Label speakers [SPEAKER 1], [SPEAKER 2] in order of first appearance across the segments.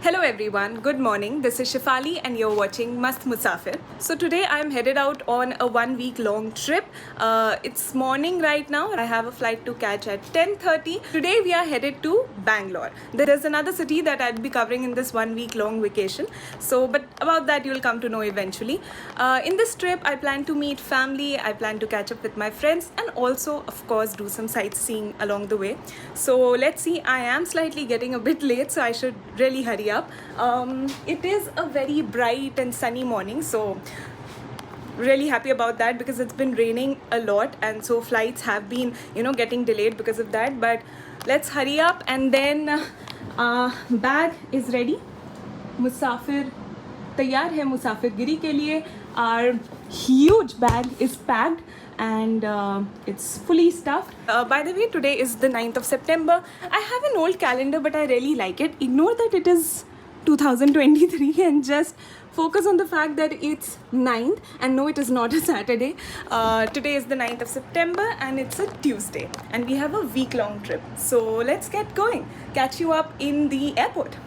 [SPEAKER 1] Hello everyone, good morning. This is Shifali and you're watching Mast Musafir. So today I'm headed out on a 1 week long trip. It's morning right now. I have a flight to catch at 10:30. Today we are headed to Bangalore. There's another city that I'll be covering in this 1 week long vacation. But about that you'll come to know eventually. In this trip I plan to meet family, I plan to catch up with my friends and also of course do some sightseeing along the way. So let's see, I am slightly getting a bit late, so I should really hurry up. It is a very bright and sunny morning, so really happy about that because it's been raining a lot and so flights have been getting delayed because of that. But let's hurry up and then bag is ready. Musafir तैयार है मुसाफिरगिरी के लिए. Our huge bag is packed and it's fully stuffed. By the way, today is the 9th of September. I have an old calendar but I really like it. Ignore that it is 2023 and just focus on the fact that it's 9th, and no, it is not a Saturday. Today is the 9th of September and it's a Tuesday and we have a week-long trip. So let's get going. Catch you up in the airport.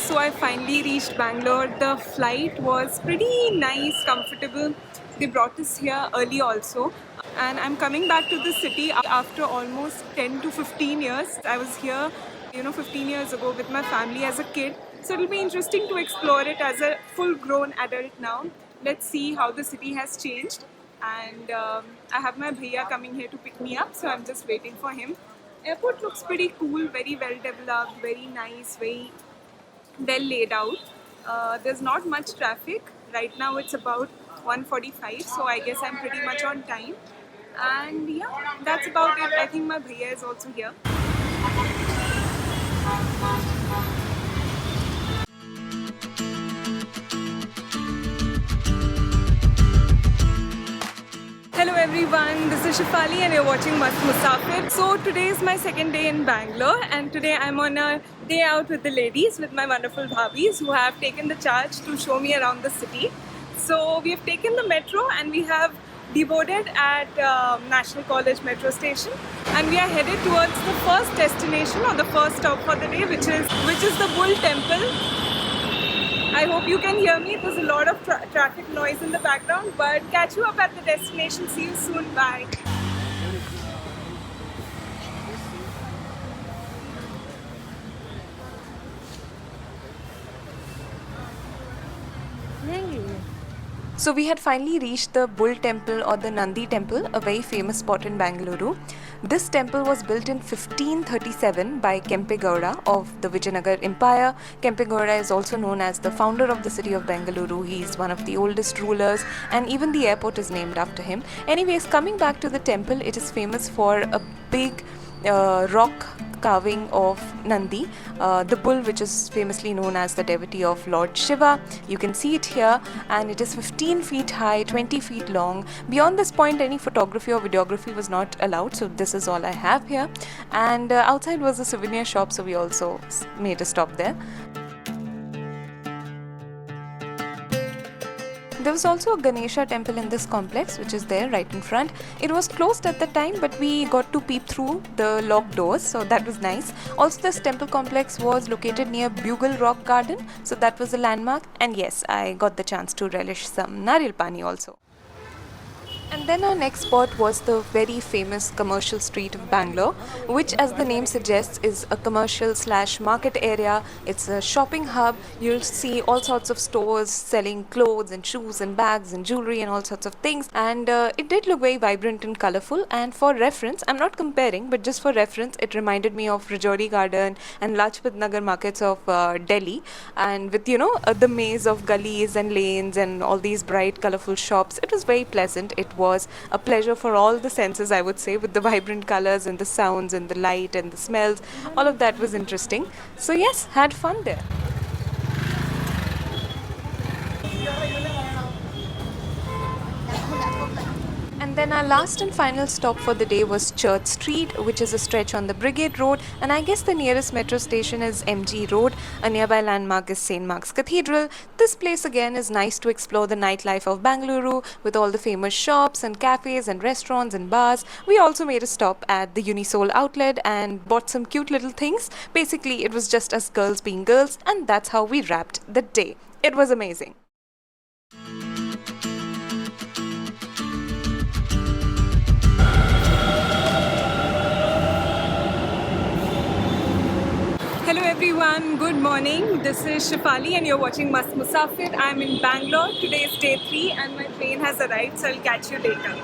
[SPEAKER 1] So I finally reached Bangalore. The flight was pretty nice, comfortable. They brought us here early also. And I'm coming back to the city after almost 10 to 15 years. I was here, 15 years ago with my family as a kid. So it'll be interesting to explore it as a full-grown adult now. Let's see how the city has changed. And I have my bhaiya coming here to pick me up, so I'm just waiting for him. Airport looks pretty cool, very well developed, very nice, very well laid out. There's not much traffic. Right now it's about 1:45, so I guess I'm pretty much on time. And yeah, that's about it. I think my bhaiya is also here. Hello everyone, this is Shifali and you're watching Mast Musafir. So today is my second day in Bangalore and today I'm on a day out with the ladies, with my wonderful bhabis who have taken the charge to show me around the city. So we have taken the metro and we have deboarded at National College metro station and we are headed towards the first destination or the first stop for the day, which is the Bull Temple. I hope you can hear me. There's a lot of traffic noise in the background, but catch you up at the destination. See you soon. Bye. So we had finally reached the Bull Temple or the Nandi Temple, a very famous spot in Bengaluru. This temple was built in 1537 by Kempegowda of the Vijayanagar Empire. Kempegowda is also known as the founder of the city of Bengaluru. He is one of the oldest rulers and even the airport is named after him. Anyways, coming back to the temple, it is famous for a big rock carving of Nandi, the bull which is famously known as the devotee of Lord Shiva. You can see it here, and it is 15 feet high, 20 feet long. Beyond this point, any photography or videography was not allowed, so this is all I have here. And outside was a souvenir shop, so we also made a stop there. There was also a Ganesha temple in this complex, which is there right in front. It was closed at the time, but we got to peep through the locked doors, so that was nice. Also, this temple complex was located near Bugle Rock Garden, so that was a landmark. And yes, I got the chance to relish some nariyal pani also. And then our next spot was the very famous commercial street of Bangalore, which, as the name suggests, is a commercial / market area. It's a shopping hub. You'll see all sorts of stores selling clothes and shoes and bags and jewelry and all sorts of things. And it did look very vibrant and colorful. And for reference, I'm not comparing, but just for reference, it reminded me of Rajouri Garden and Lajpat Nagar markets of Delhi. And with, the maze of gullies and lanes and all these bright, colorful shops, it was very pleasant. It was a pleasure for all the senses, I would say, with the vibrant colors and the sounds and the light and the smells. All of that was interesting. So yes, had fun there. And then our last and final stop for the day was Church Street, which is a stretch on the Brigade Road, and I guess the nearest metro station is MG Road. A nearby landmark is St. Mark's Cathedral. This place again is nice to explore the nightlife of Bengaluru with all the famous shops and cafes and restaurants and bars. We also made a stop at the Unisol outlet and bought some cute little things. Basically, it was just us girls being girls, and that's how we wrapped the day. It was amazing. Hello everyone, good morning. This is Shefali and you're watching Mast Musafir. I'm in Bangalore. Today is day 3 and my train has arrived, so I'll catch you later.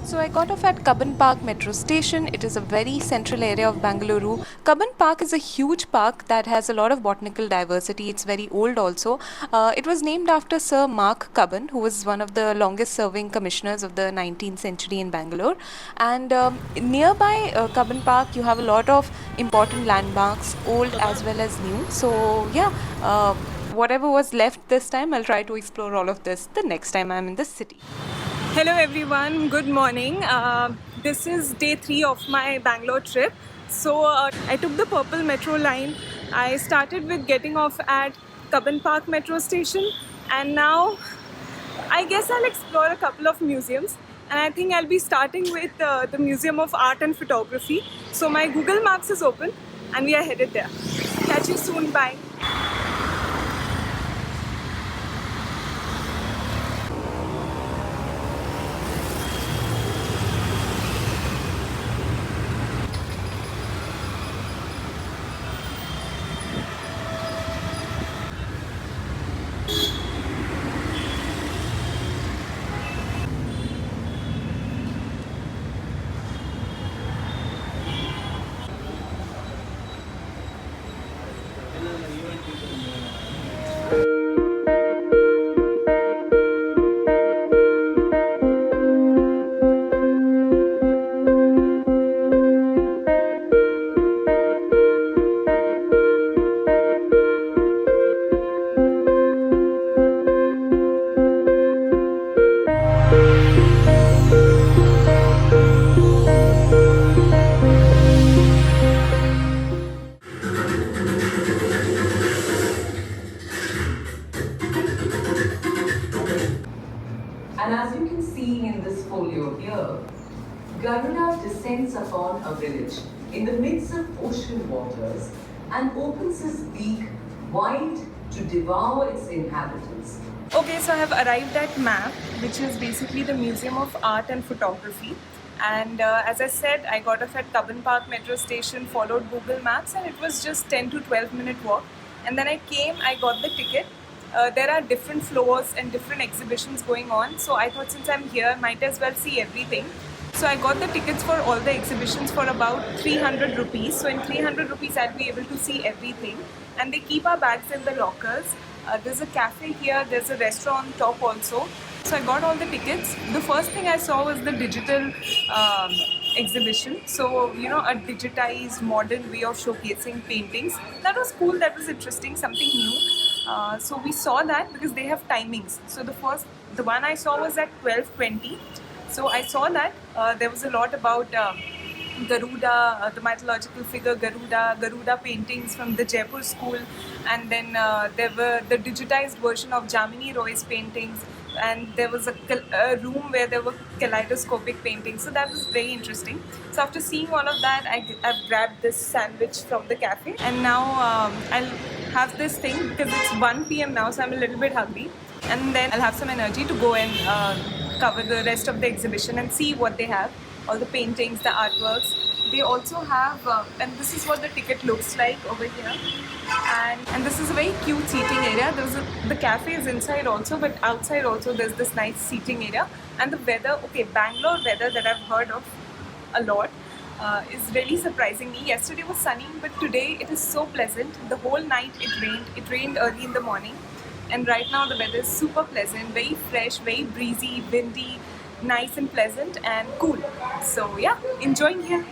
[SPEAKER 1] So I got off at Cubbon Park metro station. It is a very central area of Bengaluru. Cubbon Park is a huge park that has a lot of botanical diversity. It's very old also. It was named after Sir Mark Cubbon, who was one of the longest serving commissioners of the 19th century in Bangalore. And nearby Cubbon Park, you have a lot of important landmarks, old as well as new. So yeah, whatever was left this time, I'll try to explore all of this the next time I'm in the city. Hello everyone, good morning. This is day 3 of my Bangalore trip. So I took the purple metro line. I started with getting off at Cubbon Park metro station, and now I guess I'll explore a couple of museums, and I think I'll be starting with the Museum of Art and Photography. So my Google Maps is open and we are headed there. Catch you soon, bye.
[SPEAKER 2] And as you can see in this folio here, Garuda descends upon a village in the midst of ocean waters and opens his beak wide to devour its inhabitants.
[SPEAKER 1] Okay, so I have arrived at MAP, which is basically the Museum of Art and Photography. And as I said, I got off at Cubbon Park metro station, followed Google Maps, and it was just 10 to 12 minute walk. And then I came, I got the ticket. There are different floors and different exhibitions going on, so I thought since I'm here, might as well see everything. So I got the tickets for all the exhibitions for about 300 rupees. So in 300 rupees, I'll be able to see everything. And they keep our bags in the lockers. There's a cafe here, there's a restaurant on top also. So I got all the tickets. The first thing I saw was the digital exhibition. So, you know, a digitized modern way of showcasing paintings. That was cool, that was interesting, something new. So we saw that because they have timings. So the one I saw was at 12:20. So I saw that there was a lot about Garuda, the mythological figure Garuda paintings from the Jaipur school, and then there were the digitized version of Jamini Roy's paintings, and there was a room where there were kaleidoscopic paintings. So that was very interesting. So after seeing all of that, I've grabbed this sandwich from the cafe, and now I'll have this thing because it's 1 p.m. now, so I'm a little bit hungry, and then I'll have some energy to go and cover the rest of the exhibition and see what they have, all the paintings, the artworks. They also have, and this is what the ticket looks like over here. And this is a very cute seating area. The cafe is inside also, but outside also there's this nice seating area. And the weather, okay, Bangalore weather that I've heard of a lot is really surprising me. Yesterday was sunny, but today it is so pleasant. The whole night it rained. It rained early in the morning. And right now the weather is super pleasant, very fresh, very breezy, windy, nice and pleasant and cool. So yeah, enjoying here.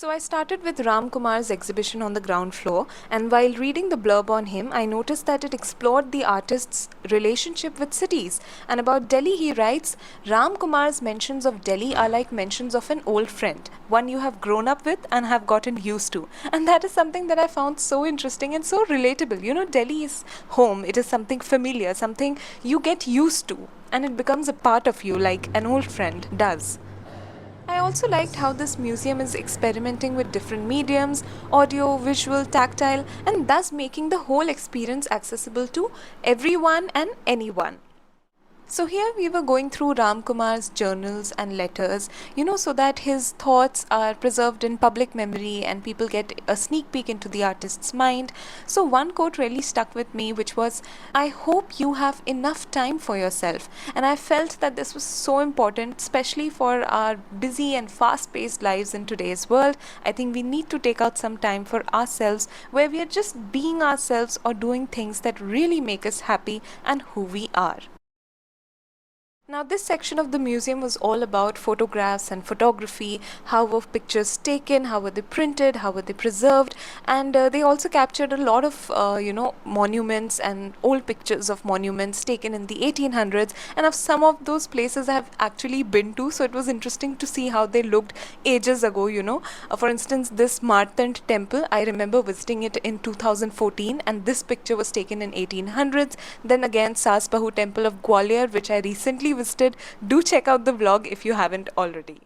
[SPEAKER 1] So I started with Ram Kumar's exhibition on the ground floor, and while reading the blurb on him, I noticed that it explored the artist's relationship with cities. And about Delhi, he writes, Ram Kumar's mentions of Delhi are like mentions of an old friend, one you have grown up with and have gotten used to. And that is something that I found so interesting and so relatable. You know, Delhi is home, it is something familiar, something you get used to, and it becomes a part of you like an old friend does. I also liked how this museum is experimenting with different mediums, audio, visual, tactile, and thus making the whole experience accessible to everyone and anyone. So here we were going through Ram Kumar's journals and letters, you know, so that his thoughts are preserved in public memory and people get a sneak peek into the artist's mind. So one quote really stuck with me, which was, I hope you have enough time for yourself. And I felt that this was so important, especially for our busy and fast-paced lives in today's world. I think we need to take out some time for ourselves where we are just being ourselves or doing things that really make us happy and who we are. Now, this section of the museum was all about photographs and photography. How were pictures taken? How were they printed? How were they preserved? And they also captured a lot of, monuments and old pictures of monuments taken in the 1800s. And of some of those places I have actually been to, so it was interesting to see how they looked ages ago. For instance, this Martand temple, I remember visiting it in 2014, and this picture was taken in 1800s. Then again, Sas Bahu temple of Gwalior, which I recently visited. Do check out the vlog if you haven't already.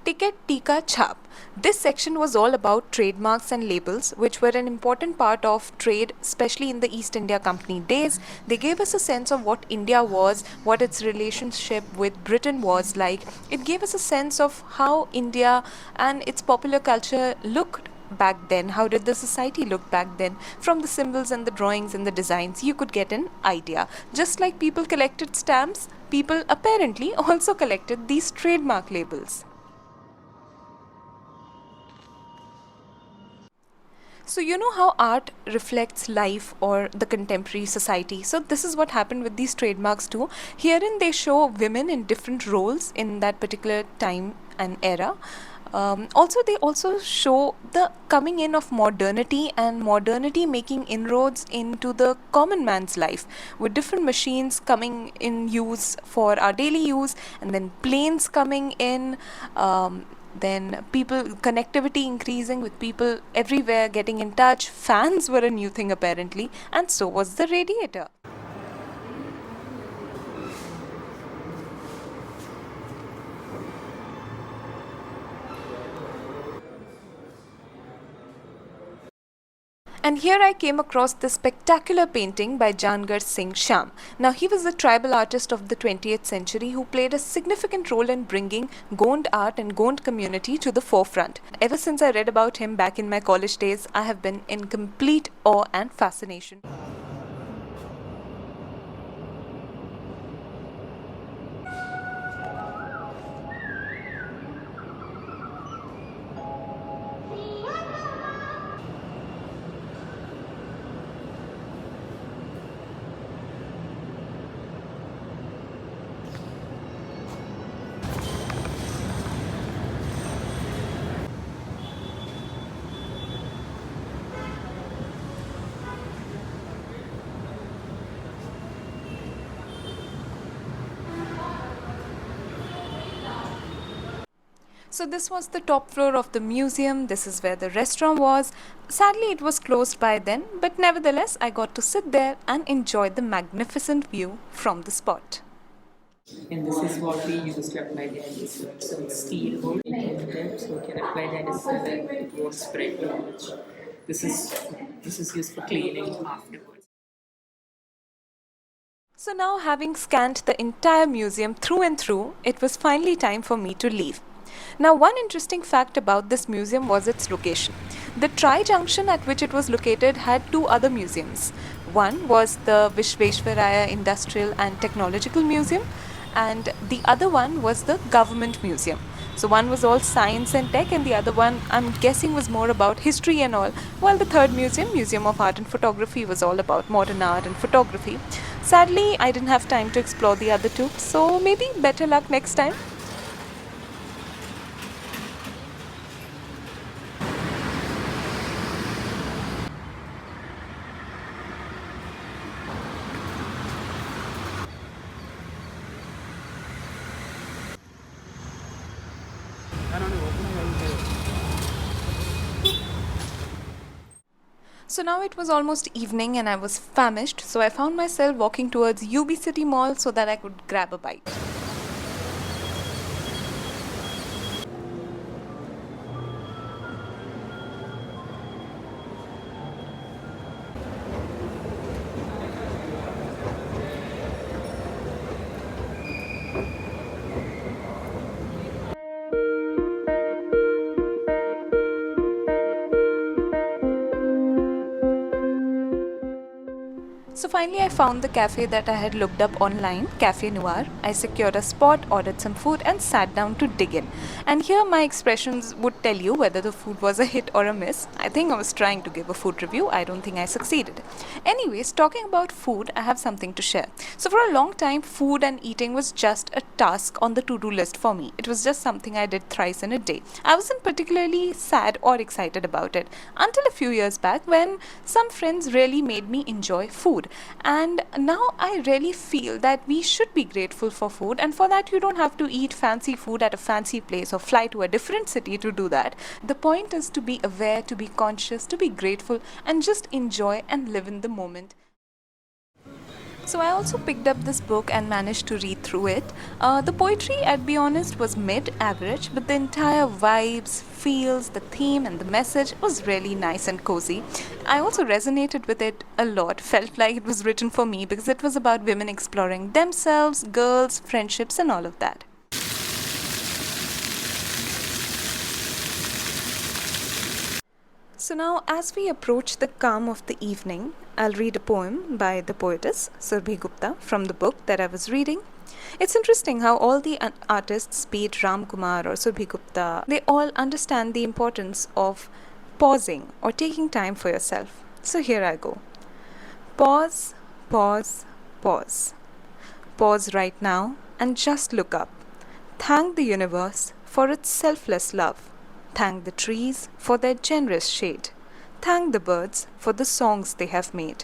[SPEAKER 1] Ticket Tika Chhap. This section was all about trademarks and labels, which were an important part of trade, especially in the East India Company days. They gave us a sense of what India was, what its relationship with Britain was like. It gave us a sense of how India and its popular culture looked back then. How did the society look back then? From the symbols and the drawings and the designs, you could get an idea. Just like people collected stamps, people apparently also collected these trademark labels. So, you know how art reflects life or the contemporary society. So, this is what happened with these trademarks too. Herein, they show women in different roles in that particular time and era. They also show the coming in of modernity and modernity making inroads into the common man's life with different machines coming in use for our daily use, and then planes coming in. Then people connectivity increasing with people everywhere getting in touch. Fans were a new thing apparently, and so was the radiator. And here I came across this spectacular painting by Jangar Singh Sham. Now, he was a tribal artist of the 20th century who played a significant role in bringing Gond art and Gond community to the forefront. Ever since I read about him back in my college days, I have been in complete awe and fascination. So this was the top floor of the museum. This is where the restaurant was. Sadly, it was closed by then, but nevertheless, I got to sit there and enjoy the magnificent view from the spot.
[SPEAKER 3] And this is what we use to apply the adhesive. So it's steel wool indented, so we can apply the adhesive so that it won't spread too much. This is used for cleaning afterwards.
[SPEAKER 1] So now, having scanned the entire museum through and through, it was finally time for me to leave. Now, one interesting fact about this museum was its location. The Tri-Junction at which it was located had two other museums. One was the Vishveshwaraya Industrial and Technological Museum, and the other one was the Government Museum. So one was all science and tech, and the other one, I'm guessing, was more about history and all, while the third museum, Museum of Art and Photography, was all about modern art and photography. Sadly, I didn't have time to explore the other two, so maybe better luck next time. So now it was almost evening and I was famished, so I found myself walking towards UB City Mall so that I could grab a bite. So finally I found the cafe that I had looked up online, Cafe Noir. I secured a spot, ordered some food and sat down to dig in. And here my expressions would tell you whether the food was a hit or a miss. I think I was trying to give a food review. I don't think I succeeded. Anyways, talking about food, I have something to share. So for a long time, food and eating was just a task on the to-do list for me. It was just something I did thrice in a day. I wasn't particularly sad or excited about it until a few years back when some friends really made me enjoy food. And now I really feel that we should be grateful for food, and for that you don't have to eat fancy food at a fancy place or fly to a different city to do that. The point is to be aware, to be conscious, to be grateful, and just enjoy and live in the moment. So I also picked up this book and managed to read through it. The poetry, I'd be honest, was mid-average, but the entire vibes, feels, the theme and the message was really nice and cozy. I also resonated with it a lot, felt like it was written for me because it was about women exploring themselves, girls, friendships and all of that. So now, as we approach the calm of the evening, I'll read a poem by the poetess Surbhi Gupta from the book that I was reading. It's interesting how all the artists, be it Ram Kumar or Surbhi Gupta, they all understand the importance of pausing or taking time for yourself. So here I go. Pause, pause, pause. Pause right now and just look up. Thank the universe for its selfless love. Thank the trees for their generous shade. Thank the birds for the songs they have made.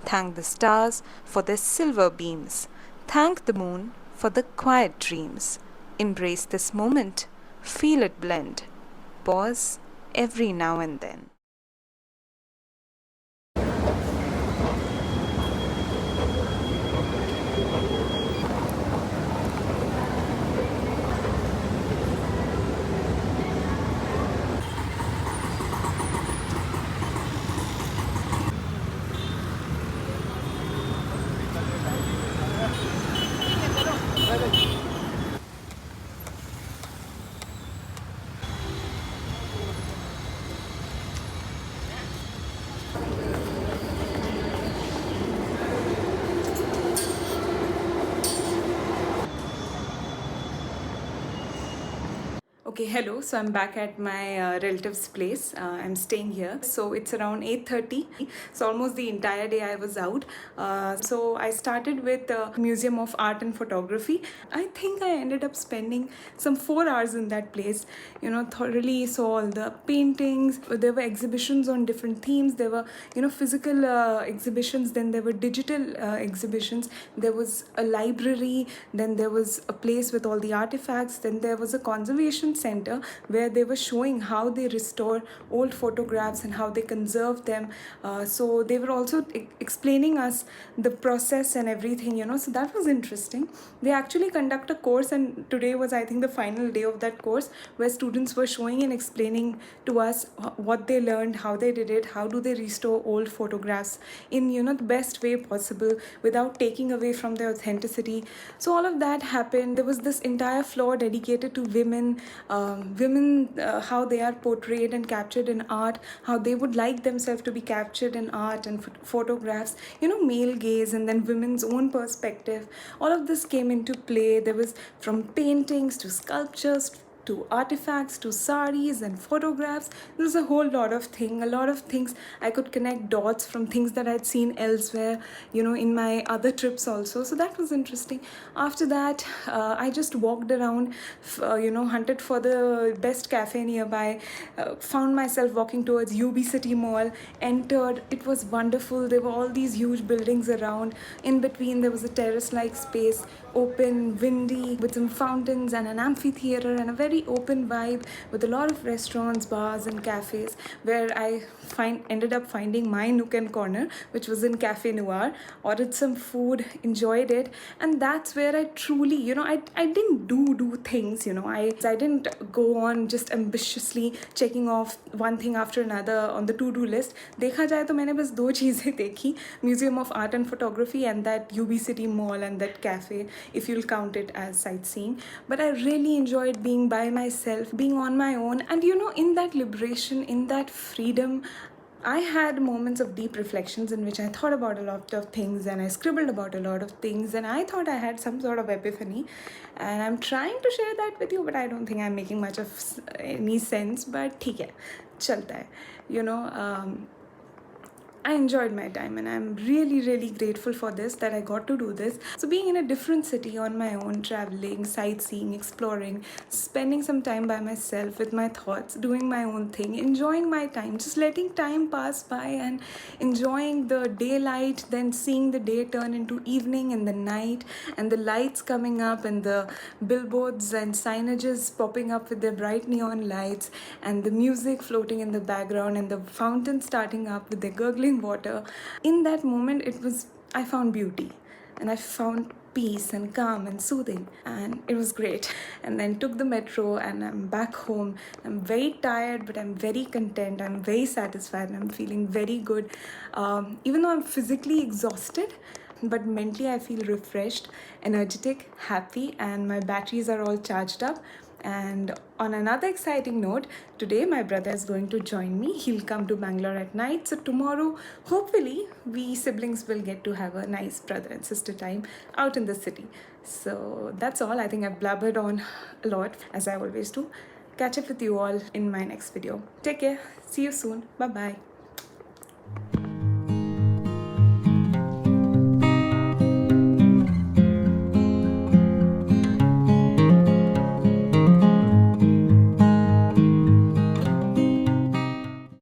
[SPEAKER 1] Thank the stars for their silver beams. Thank the moon for the quiet dreams. Embrace this moment. Feel it blend. Pause every now and then. Okay, hello. So I'm back at my relative's place. I'm staying here. So it's around 8:30. So almost the entire day I was out. So I started with the Museum of Art and Photography. I think I ended up spending some 4 hours in that place. You know, thoroughly saw all the paintings. There were exhibitions on different themes. There were, physical exhibitions. Then there were digital exhibitions. There was a library. Then there was a place with all the artifacts. Then there was a conservation center where they were showing how they restore old photographs and how they conserve them. So they were also explaining us the process and everything, so that was interesting. They actually conduct a course, and today was, I think, the final day of that course, where students were showing and explaining to us what they learned, how they did it, how do they restore old photographs in the best way possible without taking away from their authenticity. So all of that happened. There was this entire floor dedicated to women, how they are portrayed and captured in art, how they would like themselves to be captured in art and photographs, male gaze and then women's own perspective. All of this came into play. There was from paintings to sculptures to artifacts to saris and photographs. There's a lot of things. I could connect dots from things that I'd seen elsewhere, in my other trips also. So that was interesting. After that, I just walked around, hunted for the best cafe nearby, found myself walking towards UB City Mall, entered. It was wonderful. There were all these huge buildings around. In between, there was a terrace-like space, open, windy, with some fountains and an amphitheater and a very open vibe with a lot of restaurants, bars and cafes, where I ended up finding my nook and corner, which was in Cafe Noir. Ordered some food, enjoyed it, and that's where I truly, I didn't do things, I didn't go on just ambitiously checking off one thing after another on the to-do list. देखा जाए तो मैंने बस 2 चीज़ें देखी, Museum of Art and Photography and that UB City Mall and that cafe, if you'll count it as sightseeing. But I really enjoyed being by myself, being on my own, and in that liberation, in that freedom, I had moments of deep reflections in which I thought about a lot of things and I scribbled about a lot of things, and I thought I had some sort of epiphany, and I'm trying to share that with you, but I don't think I'm making much of any sense. But ठीक है, चलता है. I enjoyed my time, and I'm really, really grateful for this, that I got to do this. So being in a different city on my own, traveling, sightseeing, exploring, spending some time by myself with my thoughts, doing my own thing, enjoying my time, just letting time pass by and enjoying the daylight, then seeing the day turn into evening and the night, and the lights coming up and the billboards and signages popping up with their bright neon lights, and the music floating in the background, and the fountain starting up with their gurgling water. In that moment, I found beauty, and I found peace and calm and soothing, and it was great. And then took the metro, and I'm back home. I'm very tired, but I'm very content. I'm very satisfied, and I'm feeling very good. Even though I'm physically exhausted, but mentally I feel refreshed, energetic, happy, and my batteries are all charged up. And on another exciting note, today my brother is going to join me. He'll come to Bangalore at night. So tomorrow, hopefully, we siblings will get to have a nice brother and sister time out in the city. So that's all. I think I've blabbered on a lot, as I always do. Catch up with you all in my next video. Take care. See you soon. Bye-bye.